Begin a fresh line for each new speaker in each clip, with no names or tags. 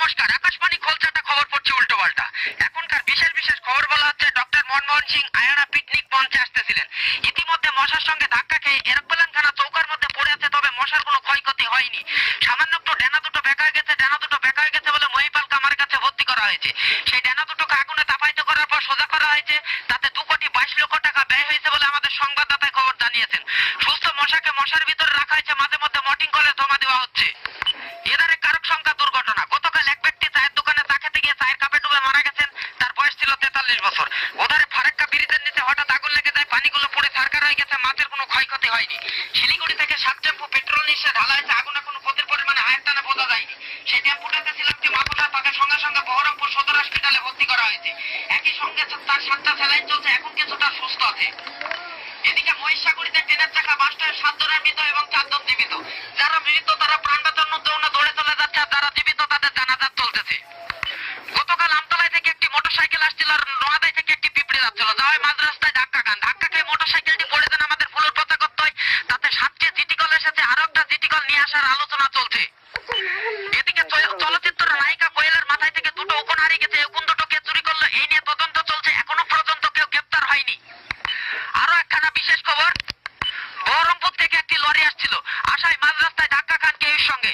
নমস্কার। আকাশবাণী খোলচাটা খবর পড়ছে উল্টো পাল্টা। এখনকার বিশেষ বিশেষ খবর বলা হচ্ছে ডক্টর মনমোহন সিং আয়ারা পিকনিক মঞ্চে আসতেছিলেন। ইতিমধ্যে মশার সঙ্গে ধাক্কা খেয়ে এরোপ্লেনখানা চৌকার মধ্যে পড়ে আছে, তবে মশার কোনো ক্ষয়ক্ষতি হয়নি। সামান্য একটু ডেনা দুটো বেঁকা হয়ে গেছে, ডেনা দুটো বেঁকা হয়ে গেছে বলে মহিপাল কামার কাছে ভর্তি করা হয়েছে। সেই ডেনা দুটোকে আগুনে তাপায়িত করার পর সোজা করা হয়েছে। তাতে 2,22,00,000 টাকা ব্যয় হয়েছে বলে আমাদের সংবাদদাতায় খবর জানিয়েছেন। সুস্থ মশাকে মশার ভিতরে রাখা হয়েছে, মাঝে মধ্যে মর্টিং কলে জমা দেওয়া হচ্ছে। এদারে কারক সংখ্যা দুর্ঘটনা। গতকাল এক ব্যক্তি চায়ের দোকানে চা খেতে গিয়ে চায়ের কাপে ডুবে মারা গেছেন। তার বয়স ছিল 43 বছর। ওধারে ফারাক্কা ব্রিজের নিচে হঠাৎ আগুন লেগে যায়, পানিগুলো পুড়ে ছারখার হয়ে গেছে, মাছের কোনো ক্ষয়ক্ষতি হয়নি। শিলিগুড়ি থেকে 7 টেম্পো পেট্রোল নিয়ে ঢালা হয়েছে, আগুন এখনো প্রচুর পরিমাণে হায়ের টানে বোঝা যায়নি। সেই টেম্পোটাতে ছিল একটি মাথা, তাকে সঙ্গে সঙ্গে বহরমপুর সদর হসপিটালে ভর্তি করা হয়েছে। একই সঙ্গে তার 7টা স্যালাইন চলছে, এখন কিছুটা সুস্থ আছে। এদিকে মহিষাগুড়িতে ট্রেনের চাকা বাসটায় 7 জনের মৃত এবং 4 জন জীবিত। যারা মৃত তারা প্রাণ বাঁচানোর জন্য দৌড়ে চলে যাচ্ছে, আর যারা জীবিত তাদের জানাজা চলতেছে। গতকাল আমতলায় থেকে একটি মোটরসাইকেল আসছিল আর নোয়াদাই থেকে একটি পিঁপড়ে যাচ্ছিল। যাওয়ায় মাঝ রাস্তায় ধাক্কা খান। ধাক্কা খেয়ে মোটরসাইকেলটি পড়ে যান আমাদের ফুলুর পচা করতে হয়। তাতে 7টি জিটি কল এসেছে, আরো একটা জিটি কল নিয়ে আসার আলোচনা চলছে। এদিকে চলচ্চিত্রের নায়িকা কোয়েলের মাথায় থেকে 2টো উকুন হারিয়ে গেছে। উকুন দুটো কে চুরি করলো এই নিয়ে তদন্ত চলছে, এখনো পর্যন্ত কেউ গ্রেপ্তার হয়নি। আরো একখানা বিশেষ খবর, বহরমপুর থেকে একটি লরি আসছিল, আসায় মাঝ রাস্তায় ধাক্কা খান কেউর সঙ্গে।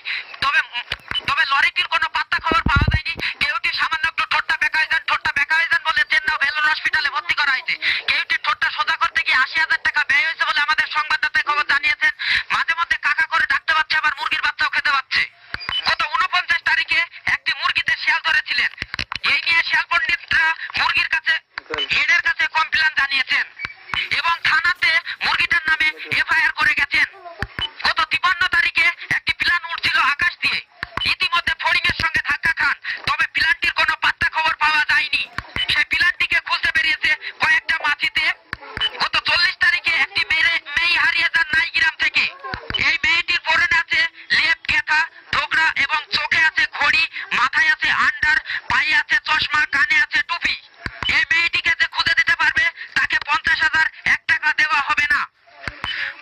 তবে লরিটির কোনো পাত্তা খবর পাওয়া যায়নি। কেউটি সামান্য একটু ঠোঁটটা বেঁকা হয়ে যান বলে চেন্নাই ভেলোর হসপিটালে ভর্তি করা হয়েছে। কেউটির ঠোঁটটা সোজা করতে গিয়ে 80,000 টাকা ব্যয় হয়েছে বলে আমাদের সংবাদদাতায় খবর জানিয়েছেন। মাঝে মধ্যে কাকা করে ডাকতে পারছে, আবার মুরগির বাচ্চাও খেতে পাচ্ছে। গত 49 তারিখে একটি মুরগিতে শিয়াল ধরেছিলেন। এই নিয়ে শিয়াল পণ্ডিতরা মুরগির কাছে হেডের কাছে কমপ্লেন জানিয়েছেন এবং থানাতে মুরগিটার নামে এফআইআর করে গেছেন। গত 53 তারিখে একটি প্লান উঠছিল আকাশ দিয়ে, ইতিমধ্যে ফড়িংয়ের সঙ্গে ধাক্কা খান, তবে প্লানটির কোনো পাত্তা খবর পাওয়া যায়নি। সেই প্লানটিকে খুঁজতে বেরিয়েছে কয়েকটা মাছিতে। গত 40 তারিখে একটি মেয়ে হারিয়ে যান নাইগ্রাম থেকে। এই মেয়েটির পরনে আছে লেপ, গেথা, ডোকরা এবং চোখে আছে ঘড়ি, মাথায় আছে আন্ডার, পায়ে আছে চশমা, কানে আছে টুপি। এই মেয়েটিকে যে খুঁজে দিতে পারবে তাকে 50,001 টাকা দেওয়া হবে না।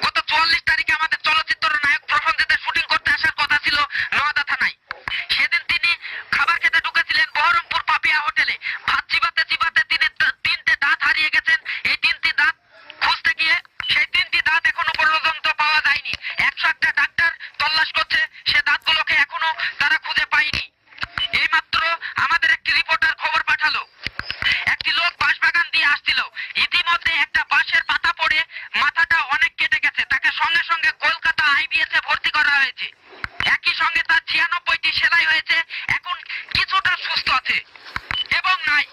গত 44 তারিখে আমাদের চলচ্চিত্র নায়ক প্রসঞ্জিতের শুটিং করতে আসার কথা ছিল নোয়াদা থানায়। সেদিন তিনি খাবার খেতে ঢুকেছিলেন বহরমপুর পাপিয়া হোটেলে। ভাত চিবাতে চিবাতে তিনি 3টে দাঁত হারিয়ে গেছেন। এই 3টি দাঁত খুঁজতে গিয়ে সেই 3টি দাঁত এখনো পর্যন্ত পাওয়া যায়নি। 101টা ডাক্তার তল্লাশ করছে, সে দাঁতগুলোকে এখনো তারা খুঁজে পায়নি। এইমাত্র আমাদের একটি রিপোর্টার খবর পাঠালো, একটি লোক বাঁশবাগান দিয়ে আসছিল, ইতিমধ্যে একটা বাঁশের পাতা পড়ে মাথাটা অনেক কেটে গেছে। তাকে সঙ্গে সঙ্গে কলকাতা আইবিএস এ ভর্তি করা হয়েছে। একই সঙ্গে তার 96টি সেলাই হয়েছে, এখন কিছুটা সুস্থ আছে এবং নাই